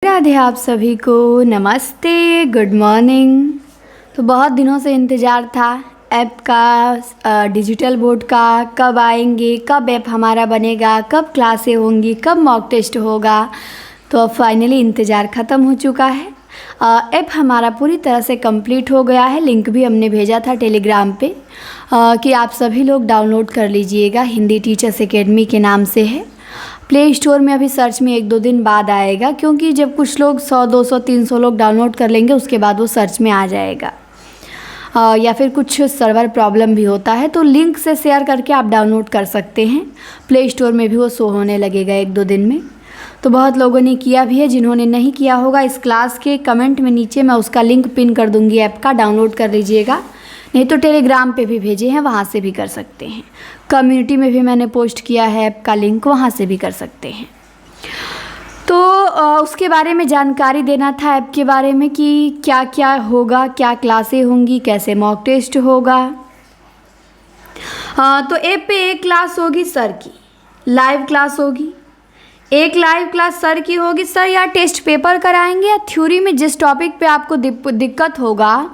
राधे आप सभी को। नमस्ते, गुड मॉर्निंग। तो बहुत दिनों से इंतज़ार था ऐप का, डिजिटल बोर्ड का, कब आएंगे, कब ऐप हमारा बनेगा, कब क्लासें होंगी, कब मॉक टेस्ट होगा। तो अब फाइनली इंतज़ार ख़त्म हो चुका है। ऐप हमारा पूरी तरह से कंप्लीट हो गया है। लिंक भी हमने भेजा था टेलीग्राम पे कि आप सभी लोग डाउनलोड कर लीजिएगा। हिंदी टीचर्स एकेडमी के नाम से है। प्ले स्टोर में अभी सर्च में 1-2 दिन बाद आएगा, क्योंकि जब कुछ लोग 100, 200, 300 लोग डाउनलोड कर लेंगे उसके बाद वो सर्च में आ जाएगा। या फिर कुछ सर्वर प्रॉब्लम भी होता है, तो लिंक से शेयर करके आप डाउनलोड कर सकते हैं। प्ले स्टोर में भी वो शो होने लगेगा 1-2 दिन में। तो बहुत लोगों ने किया भी है। जिन्होंने नहीं किया होगा, इस क्लास के कमेंट में नीचे मैं उसका लिंक पिन कर दूंगी, ऐप का डाउनलोड कर लीजिएगा। नहीं तो टेलीग्राम पे भी भेजे हैं, वहाँ से भी कर सकते हैं। कम्युनिटी में भी मैंने पोस्ट किया है ऐप का लिंक, वहाँ से भी कर सकते हैं। तो उसके बारे में जानकारी देना था, ऐप के बारे में कि क्या क्या होगा, क्या क्लासें होंगी, कैसे मॉक टेस्ट होगा। तो ऐप पे एक क्लास होगी सर की, लाइव क्लास होगी। एक लाइव क्लास सर की होगी। सर या टेस्ट पेपर कराएंगे या थ्योरी में जिस टॉपिक पे आपको दिक्कत होगा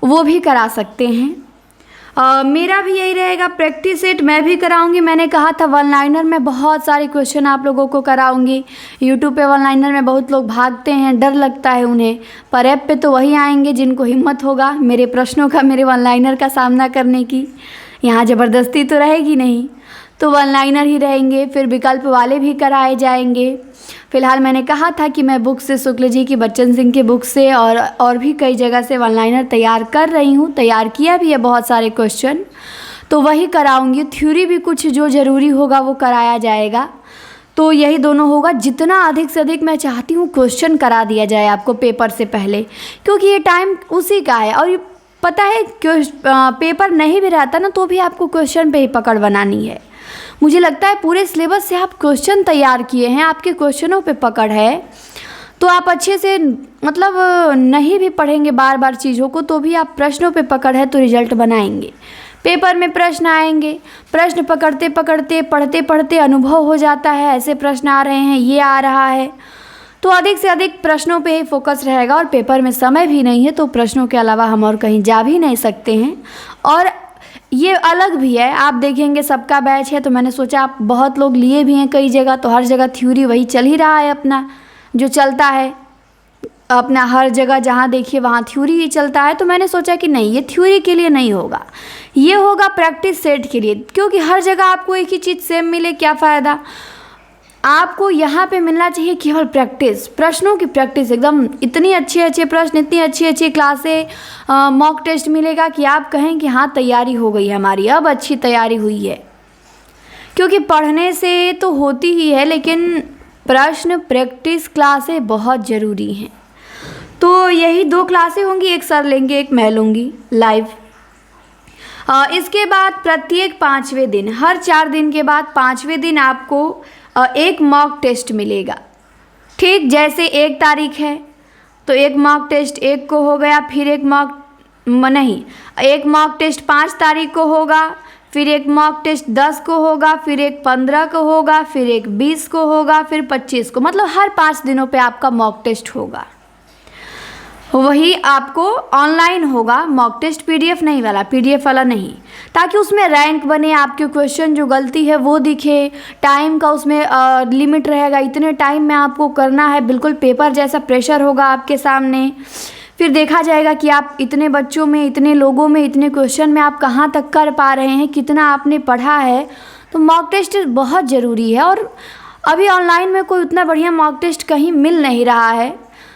वो भी करा सकते हैं। मेरा भी यही रहेगा, प्रैक्टिस सेट मैं भी कराऊंगी। मैंने कहा था वन लाइनर में बहुत सारे क्वेश्चन आप लोगों को कराऊंगी। यूट्यूब पे वन लाइनर में बहुत लोग भागते हैं, डर लगता है उन्हें, पर ऐप पे तो वही आएंगे जिनको हिम्मत होगा मेरे प्रश्नों का, मेरे वन लाइनर का सामना करने की। यहाँ ज़बरदस्ती तो रहेगी नहीं, तो वन लाइनर ही रहेंगे। फिर विकल्प वाले भी कराए जाएंगे। फ़िलहाल मैंने कहा था कि मैं बुक से, शुक्ल जी की, बच्चन सिंह की बुक से और भी कई जगह से वन लाइनर तैयार कर रही हूँ, तैयार किया भी है बहुत सारे क्वेश्चन, तो वही कराऊंगी। थ्योरी भी कुछ जो ज़रूरी होगा वो कराया जाएगा। तो यही दोनों होगा। जितना अधिक से अधिक मैं चाहती हूँ क्वेश्चन करा दिया जाए आपको पेपर से पहले, क्योंकि ये टाइम उसी का है। और पता है पेपर नहीं भी रहता ना, तो भी आपको क्वेश्चन पे ही पकड़ बनानी है। मुझे लगता है पूरे सिलेबस से आप क्वेश्चन तैयार किए हैं, आपके क्वेश्चनों पे पकड़ है, तो आप अच्छे से मतलब नहीं भी पढ़ेंगे बार बार चीज़ों को, तो भी आप प्रश्नों पे पकड़ है तो रिजल्ट बनाएंगे। पेपर में प्रश्न आएंगे, प्रश्न पकड़ते पकड़ते, पढ़ते पढ़ते अनुभव हो जाता है, ऐसे प्रश्न आ रहे हैं, ये आ रहा है, तो अधिक से अधिक प्रश्नों पे ही फोकस रहेगा। और पेपर में समय भी नहीं है, तो प्रश्नों के अलावा हम और कहीं जा भी नहीं सकते हैं। और ये अलग भी है, आप देखेंगे सबका बैच है, तो मैंने सोचा आप बहुत लोग लिए भी हैं कई जगह, तो हर जगह थ्योरी वही चल ही रहा है अपना, जो चलता है अपना हर जगह, जहाँ देखिए वहाँ थ्योरी ही चलता है। तो मैंने सोचा कि नहीं, ये थ्योरी के लिए नहीं होगा, ये होगा प्रैक्टिस सेट के लिए। क्योंकि हर जगह आपको एक ही चीज़ सेम मिले, क्या फ़ायदा। आपको यहाँ पे मिलना चाहिए केवल प्रैक्टिस, प्रश्नों की प्रैक्टिस, एकदम इतनी अच्छे अच्छे प्रश्न, इतनी अच्छी अच्छी क्लासें, मॉक टेस्ट मिलेगा कि आप कहें कि हाँ तैयारी हो गई हमारी, अब अच्छी तैयारी हुई है। क्योंकि पढ़ने से तो होती ही है, लेकिन प्रश्न प्रैक्टिस क्लासें बहुत ज़रूरी हैं। तो यही 2 क्लासें होंगी, एक सर लेंगे, एक मैं लूँगी लाइव। इसके बाद प्रत्येक 5वें दिन, हर 4 दिन के बाद 5वें दिन आपको एक मॉक टेस्ट मिलेगा। ठीक जैसे 1 तारीख है तो एक मॉक टेस्ट 1 को हो गया, फिर एक मॉक टेस्ट 5 तारीख को होगा, फिर एक मॉक टेस्ट 10 को होगा, फिर एक 15 को होगा, फिर एक 20 को होगा, फिर 25 को। मतलब हर 5 दिनों पे आपका मॉक टेस्ट होगा। वही आपको ऑनलाइन होगा मॉक टेस्ट, पीडीएफ नहीं वाला, पीडीएफ वाला नहीं, ताकि उसमें रैंक बने, आपके क्वेश्चन जो गलती है वो दिखे। टाइम का उसमें लिमिट रहेगा, इतने टाइम में आपको करना है, बिल्कुल पेपर जैसा प्रेशर होगा आपके सामने। फिर देखा जाएगा कि आप इतने बच्चों में, इतने लोगों में, इतने क्वेश्चन में आप कहाँ तक कर पा रहे हैं, कितना आपने पढ़ा है। तो मॉक टेस्ट बहुत ज़रूरी है। और अभी ऑनलाइन में कोई उतना बढ़िया मॉक टेस्ट कहीं मिल नहीं रहा है,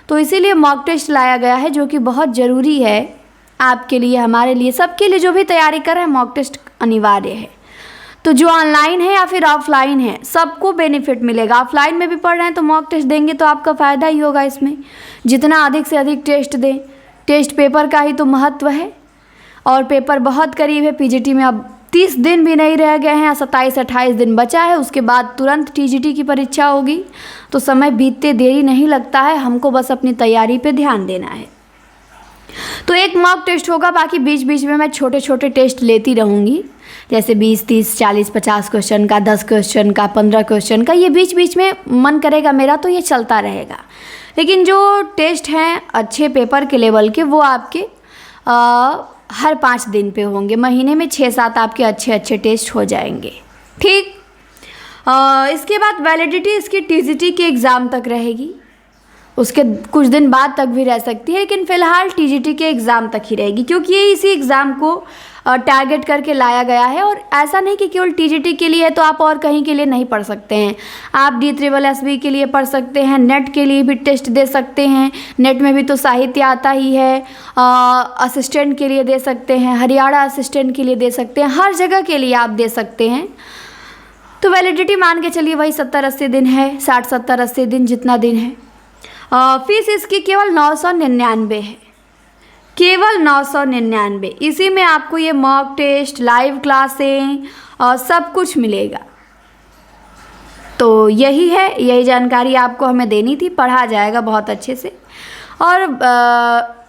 तो इसीलिए मॉक टेस्ट लाया गया है, जो कि बहुत ज़रूरी है आपके लिए, हमारे लिए, सबके लिए। जो भी तैयारी कर रहे हैं मॉक टेस्ट अनिवार्य है। तो जो ऑनलाइन है या फिर ऑफलाइन है, सबको बेनिफिट मिलेगा। ऑफलाइन में भी पढ़ रहे हैं तो मॉक टेस्ट देंगे तो आपका फ़ायदा ही होगा इसमें। जितना अधिक से अधिक टेस्ट दें, टेस्ट पेपर का ही तो महत्व है। और पेपर बहुत करीब है, पीजीटी में अब 30 दिन भी नहीं रह गए हैं, 27-28 दिन बचा है, उसके बाद तुरंत टीजीटी की परीक्षा होगी। तो समय बीतते देरी नहीं लगता है, हमको बस अपनी तैयारी पे ध्यान देना है। तो एक मॉक टेस्ट होगा, बाकी बीच बीच में मैं छोटे छोटे टेस्ट लेती रहूँगी। जैसे 20, 30, 40, 50 क्वेश्चन का, 10 क्वेश्चन का, 15 क्वेश्चन का, ये बीच बीच में मन करेगा मेरा तो ये चलता रहेगा। लेकिन जो टेस्ट हैं अच्छे पेपर के लेवल के वो आपके हर 5 दिन पे होंगे, महीने में 6-7 आपके अच्छे अच्छे टेस्ट हो जाएंगे। ठीक। इसके बाद वैलिडिटी इसकी टीजीटी के एग्ज़ाम तक रहेगी, उसके कुछ दिन बाद तक भी रह सकती है, लेकिन फ़िलहाल टीजीटी के एग्ज़ाम तक ही रहेगी, क्योंकि ये इसी एग्ज़ाम को टारगेट करके लाया गया है। और ऐसा नहीं कि केवल टीजीटी के लिए है तो आप और कहीं के लिए नहीं पढ़ सकते हैं। आप DSSB के लिए पढ़ सकते हैं, नेट के लिए भी टेस्ट दे सकते हैं, नेट में भी तो साहित्य आता ही है, असिस्टेंट के लिए दे सकते हैं, हरियाणा असिस्टेंट के लिए दे सकते हैं, हर जगह के लिए आप दे सकते हैं। तो वैलिडिटी मान के चलिए वही 70-80 दिन है, 60-70-80 दिन जितना दिन है। फीस इसकी केवल 999 है, केवल 999। इसी में आपको ये मॉक टेस्ट, लाइव क्लासें और सब कुछ मिलेगा। तो यही है, यही जानकारी आपको हमें देनी थी। पढ़ा जाएगा बहुत अच्छे से। और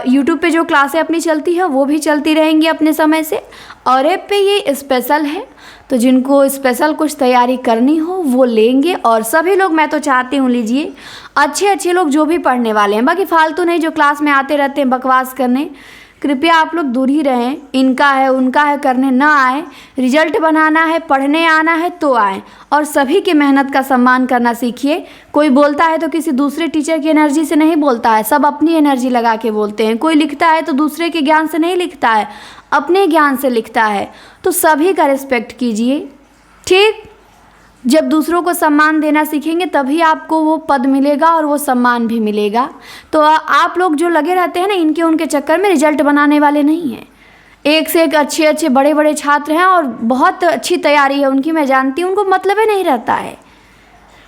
यूट्यूब पे जो क्लासें अपनी चलती है वो भी चलती रहेंगी अपने समय से। और ऐप पे ये स्पेशल है, तो जिनको स्पेशल कुछ तैयारी करनी हो वो लेंगे। और सभी लोग, मैं तो चाहती हूँ लीजिए, अच्छे अच्छे लोग जो भी पढ़ने वाले हैं, बाकी फालतू नहीं जो क्लास में आते रहते हैं बकवास करने, कृपया आप लोग दूर ही रहें। इनका है उनका है करने ना आए। रिजल्ट बनाना है, पढ़ने आना है तो आए। और सभी की मेहनत का सम्मान करना सीखिए। कोई बोलता है तो किसी दूसरे टीचर की एनर्जी से नहीं बोलता है, सब अपनी एनर्जी लगा के बोलते हैं। कोई लिखता है तो दूसरे के ज्ञान से नहीं लिखता है, अपने ज्ञान से लिखता है। तो सभी का रिस्पेक्ट कीजिए। ठीक। जब दूसरों को सम्मान देना सीखेंगे तभी आपको वो पद मिलेगा और वो सम्मान भी मिलेगा। तो आप लोग जो लगे रहते हैं ना इनके उनके चक्कर में, रिजल्ट बनाने वाले नहीं हैं। एक से एक अच्छे अच्छे बड़े बड़े छात्र हैं और बहुत अच्छी तैयारी है उनकी, मैं जानती हूँ। उनको मतलब ही नहीं रहता है,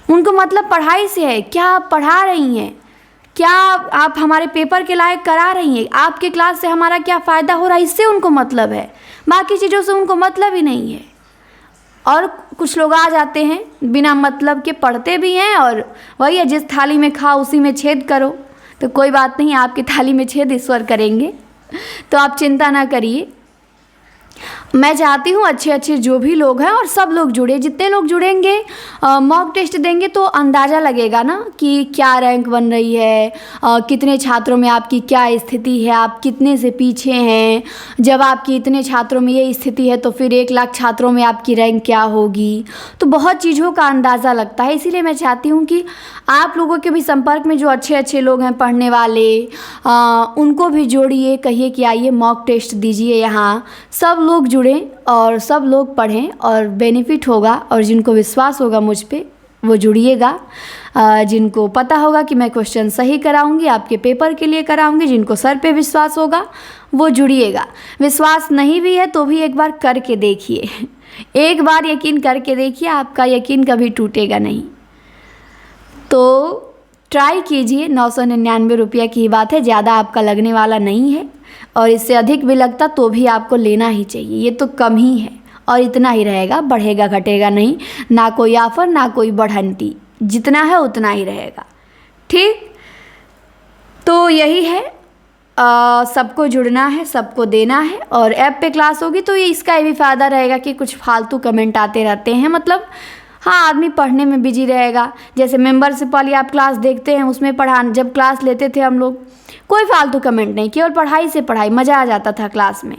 उनको मतलब पढ़ाई से है। क्या आप पढ़ा रही हैं, क्या आप हमारे पेपर के लायक करा रही हैं, आपके क्लास से हमारा क्या फ़ायदा हो रहा है, इससे उनको मतलब है। बाकी चीज़ों से उनको मतलब ही नहीं है। और कुछ लोग आ जाते हैं बिना मतलब के, पढ़ते भी हैं और वही है, जिस थाली में खाओ उसी में छेद करो। तो कोई बात नहीं, आपकी थाली में छेद ईश्वर करेंगे, तो आप चिंता ना करिए। मैं चाहती हूँ अच्छे अच्छे जो भी लोग हैं और सब लोग जुड़े। जितने लोग जुड़ेंगे, मॉक टेस्ट देंगे तो अंदाज़ा लगेगा ना कि क्या रैंक बन रही है, कितने छात्रों में आपकी क्या स्थिति है, आप कितने से पीछे हैं। जब आपकी इतने छात्रों में ये स्थिति है तो फिर 1 लाख छात्रों में आपकी रैंक क्या होगी। तो बहुत चीज़ों का अंदाज़ा लगता है। इसीलिए मैं चाहती हूँ कि आप लोगों के भी संपर्क में जो अच्छे अच्छे लोग हैं पढ़ने वाले, उनको भी जोड़िए, कहिए कि आइए मॉक टेस्ट दीजिए यहाँ। सब लोग जुड़ें और सब लोग पढ़ें और बेनिफिट होगा। और जिनको विश्वास होगा मुझ पे वो जुड़िएगा। जिनको पता होगा कि मैं क्वेश्चन सही कराऊंगी, आपके पेपर के लिए कराऊंगी, जिनको सर पे विश्वास होगा वो जुड़िएगा। विश्वास नहीं भी है तो भी एक बार करके देखिए, एक बार यकीन करके देखिए, आपका यकीन कभी टूटेगा नहीं। तो ट्राई कीजिए। 999 रुपया की ही बात है, ज़्यादा आपका लगने वाला नहीं है। और इससे अधिक भी लगता तो भी आपको लेना ही चाहिए। ये तो कम ही है और इतना ही रहेगा, बढ़ेगा घटेगा नहीं। ना कोई ऑफ़र ना कोई बढ़ंती, जितना है उतना ही रहेगा। ठीक। तो यही है, सबको जुड़ना है, सबको देना है। और ऐप पे क्लास होगी तो ये इसका भी फ़ायदा रहेगा कि कुछ फालतू कमेंट आते रहते हैं, मतलब हाँ आदमी पढ़ने में बिजी रहेगा। जैसे मेंबरशिप वाली आप क्लास देखते हैं, उसमें जब क्लास लेते थे हम लोग, कोई फालतू कमेंट नहीं, केवल पढ़ाई से पढ़ाई, मज़ा आ जाता था क्लास में।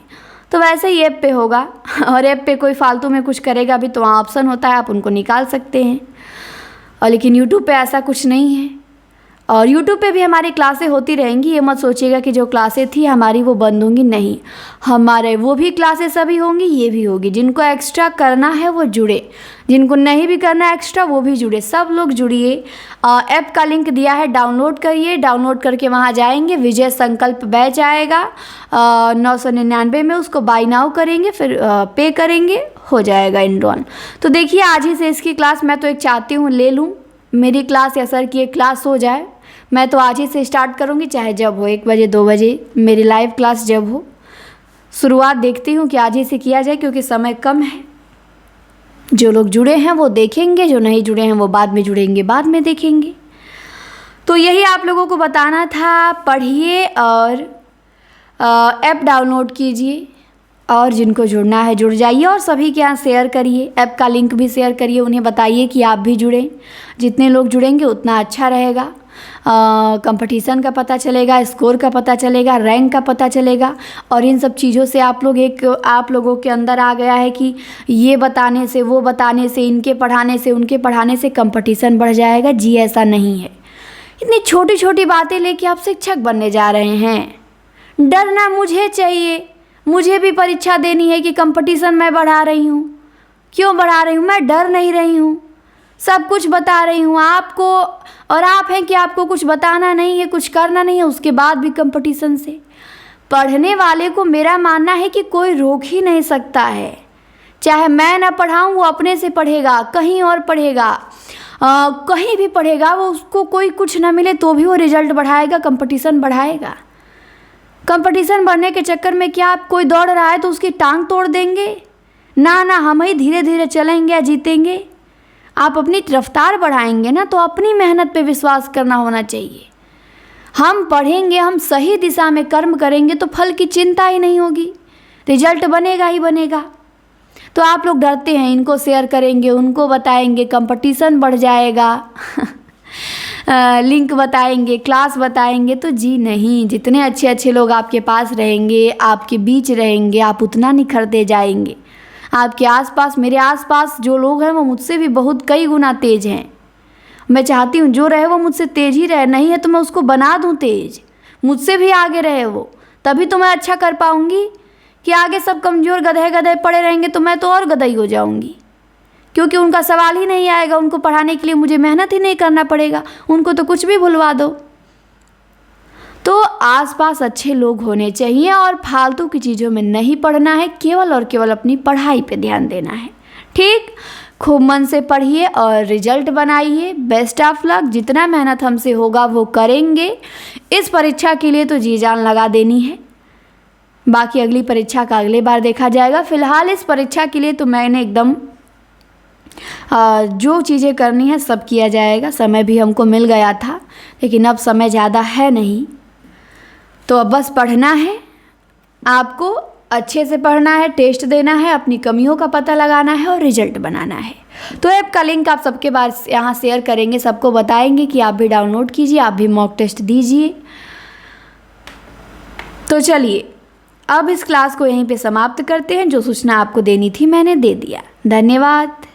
तो वैसे ही ऐप पे होगा। और ऐप पे कोई फालतू में कुछ करेगा भी तो वहाँ ऑप्शन होता है, आप उनको निकाल सकते हैं। और लेकिन यूट्यूब पे ऐसा कुछ नहीं है। और यूट्यूब पे भी हमारी क्लासें होती रहेंगी। ये मत सोचिएगा कि जो क्लासें थी हमारी वो बंद होंगी, नहीं, हमारे वो भी क्लासेस सभी होंगी, ये भी होगी। जिनको एक्स्ट्रा करना है वो जुड़े, जिनको नहीं भी करना एक्स्ट्रा वो भी जुड़े। सब लोग जुड़िए। ऐप का लिंक दिया है, डाउनलोड करिए। डाउनलोड करके वहाँ जाएंगे, विजय संकल्प बैच आएगा 999 में, उसको बाय नाउ करेंगे, फिर पे करेंगे, हो जाएगा इनरोल। तो देखिए आज ही से इसकी क्लास मैं तो एक चाहती हूँ ले लूँ, मेरी क्लास या सर की एक क्लास हो जाए। मैं तो आज ही से स्टार्ट करूँगी, चाहे जब हो, 1 बजे 2 बजे, मेरी लाइव क्लास जब हो। शुरुआत देखती हूँ कि आज ही से किया जाए, क्योंकि समय कम है। जो लोग जुड़े हैं वो देखेंगे, जो नहीं जुड़े हैं वो बाद में जुड़ेंगे, बाद में देखेंगे। तो यही आप लोगों को बताना था। पढ़िए और ऐप डाउनलोड कीजिए। और जिनको जुड़ना है जुड़ जाइए और सभी के यहाँ शेयर करिए, ऐप का लिंक भी शेयर करिए, उन्हें बताइए कि आप भी जुड़ें। जितने लोग जुड़ेंगे उतना अच्छा रहेगा। कंपटीशन का पता चलेगा, स्कोर का पता चलेगा, रैंक का पता चलेगा और इन सब चीज़ों से आप लोगों के अंदर आ गया है कि ये बताने से, वो बताने से, इनके पढ़ाने से, उनके पढ़ाने से कंपटीशन बढ़ जाएगा। जी ऐसा नहीं है। इतनी छोटी छोटी बातें लेके आप शिक्षक बनने जा रहे हैं। डरना मुझे चाहिए, मुझे भी परीक्षा देनी है कि कंपटीशन मैं बढ़ा रही हूँ। क्यों बढ़ा रही हूँ? मैं डर नहीं रही हूँ, सब कुछ बता रही हूँ आपको। और आप हैं कि आपको कुछ बताना नहीं है, कुछ करना नहीं है, उसके बाद भी कंपटीशन से। पढ़ने वाले को मेरा मानना है कि कोई रोक ही नहीं सकता है। चाहे मैं ना पढ़ाऊँ, वो अपने से पढ़ेगा, कहीं और पढ़ेगा, कहीं भी पढ़ेगा, वो उसको कोई कुछ ना मिले तो भी वो रिजल्ट बढ़ाएगा, कंपटीशन बढ़ाएगा। कंपटीशन बढ़ने के चक्कर में क्या आप कोई दौड़ रहा है तो उसकी टांग तोड़ देंगे? ना ना, हम ही धीरे धीरे चलेंगे या जीतेंगे। आप अपनी रफ्तार बढ़ाएंगे ना, तो अपनी मेहनत पे विश्वास करना होना चाहिए। हम पढ़ेंगे, हम सही दिशा में कर्म करेंगे तो फल की चिंता ही नहीं होगी, रिजल्ट बनेगा ही बनेगा। तो आप लोग डरते हैं, इनको शेयर करेंगे, उनको बताएंगे, कंपटीशन बढ़ जाएगा लिंक बताएंगे, क्लास बताएंगे, तो जी नहीं। जितने अच्छे अच्छे लोग आपके पास रहेंगे, आपके बीच रहेंगे, आप उतना निखरते जाएंगे। आपके आसपास, मेरे आसपास जो लोग हैं वो मुझसे भी बहुत कई गुना तेज हैं। मैं चाहती हूँ जो रहे वो मुझसे तेज ही रहे, नहीं है तो मैं उसको बना दूँ तेज, मुझसे भी आगे रहे वो, तभी तो मैं अच्छा कर पाऊँगी। कि आगे सब कमज़ोर गधे गधे पड़े रहेंगे तो मैं तो और गधई हो जाऊँगी, क्योंकि उनका सवाल ही नहीं आएगा। उनको पढ़ाने के लिए मुझे मेहनत ही नहीं करना पड़ेगा, उनको तो कुछ भी भुलवा दो। तो आसपास अच्छे लोग होने चाहिए और फालतू की चीज़ों में नहीं पढ़ना है, केवल और केवल अपनी पढ़ाई पे ध्यान देना है। ठीक, खूब मन से पढ़िए और रिजल्ट बनाइए। Best of luck. जितना मेहनत हमसे होगा वो करेंगे। इस परीक्षा के लिए तो जी जान लगा देनी है, बाकी अगली परीक्षा का अगले बार देखा जाएगा। फ़िलहाल इस परीक्षा के लिए तो मैंने एकदम जो चीज़ें करनी है सब किया जाएगा। समय भी हमको मिल गया था, लेकिन अब समय ज़्यादा है नहीं, तो अब बस पढ़ना है। आपको अच्छे से पढ़ना है, टेस्ट देना है, अपनी कमियों का पता लगाना है और रिजल्ट बनाना है। तो ऐप का लिंक आप सबके पास यहाँ शेयर करेंगे, सबको बताएंगे कि आप भी डाउनलोड कीजिए, आप भी मॉक टेस्ट दीजिए। तो चलिए अब इस क्लास को यहीं पे समाप्त करते हैं। जो सूचना आपको देनी थी मैंने दे दिया। धन्यवाद।